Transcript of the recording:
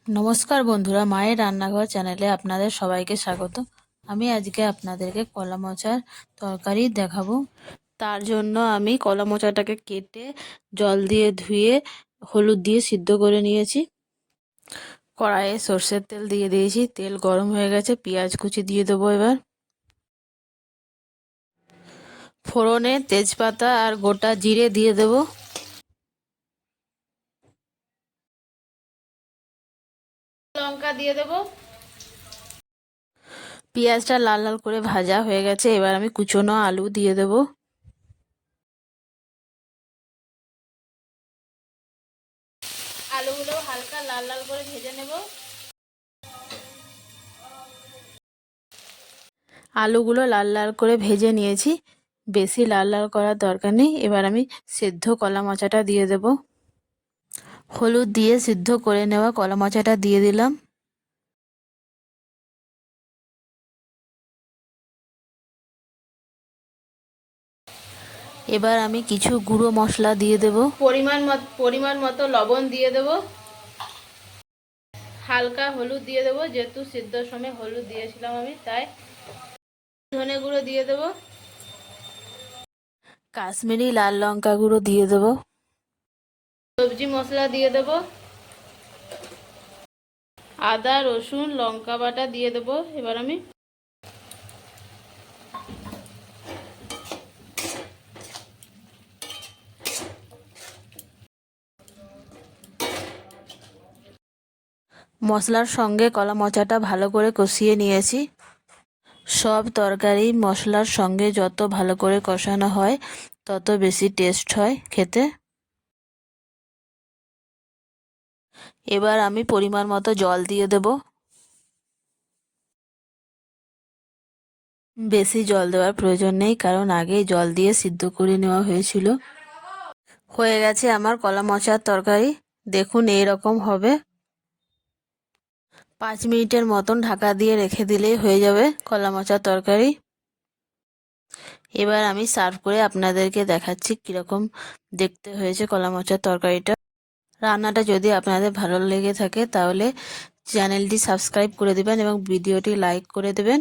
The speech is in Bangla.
নমস্কার বন্ধুরা, মায়ের রান্নাঘর চ্যানেলে আপনাদের সবাইকে স্বাগত। আমি আজকে আপনাদেরকে কলা মোচার তরকারি দেখাবো। তার জন্য আমি কলা মোচাটাকে কেটে জল দিয়ে ধুয়ে হলুদ দিয়ে সিদ্ধ করে নিয়েছি। কড়াইয়ে সর্ষের তেল দিয়ে দিয়েছি, তেল গরম হয়ে গেছে, পেঁয়াজ কুচি দিয়ে দেবো। এবার ফোড়নে তেজপাতা আর গোটা জিরে দিয়ে দেবো। লঙ্কা দিয়ে দেবো। পেঁয়াজটা লাল লাল করে ভাজা হয়ে গেছে, এবার আমি কুচনো আলু দিয়ে দেবো। আলুগুলো হালকা লাল লাল করে ভেজে নেব। আলুগুলো লাল লাল করে ভেজে নিয়েছি, বেশি লাল লাল করার দরকার নেই। এবার আমি সেদ্ধ কলা মোচাটা দিয়ে দেব। হলুদ দিয়ে সিদ্ধ করে নেওয়া কলা মোচাটা দিয়ে দিলাম। এবার আমি কিছু গুঁড়ো মশলা দিয়ে দেব। পরিমাণ মতো লবণ দিয়ে দেব। হালকা হলুদ দিয়ে দেবো, যেহেতু সিদ্ধর সময় হলুদ দিয়েছিলাম আমি, তাই। ধনে গুঁড়ো দিয়ে দেব। কাশ্মীরি লাল লঙ্কা গুঁড়ো দিয়ে দেব। সবজি মশলা দিয়ে দেব। আদা রসুন লঙ্কা বাটা দিয়ে দেব। এবার আমি মশলার সঙ্গে কলা মোচাটা ভালো করে কষিয়ে নিয়েছি। সব তরকারি মশলার সঙ্গে যত ভালো করে কষানো হয় তত বেশি টেস্ট হয় খেতে। এবার আমি পরিমাণ মতো জল দিয়ে দেব। বেশি জল দেওয়ার প্রয়োজন নেই, কারণ আগেই জল দিয়ে সিদ্ধ করে নেওয়া হয়েছিল। হয়ে গেছে আমার কলা মোচার তরকারি। দেখুন এইরকম হবে। 5 মিনিটের মতন ঢাকা দিয়ে রেখে দিলেই হয়ে যাবে কলা মোচার তরকারি। এবার আমি সার্ভ করে আপনাদেরকে দেখাচ্ছি কীরকম দেখতে হয়েছে কলা মোচার তরকারিটা। রান্নাটা যদি আপনাদের ভালো লেগে থাকে তাহলে চ্যানেলটি সাবস্ক্রাইব করে দেবেন এবং ভিডিওটি লাইক করে দেবেন।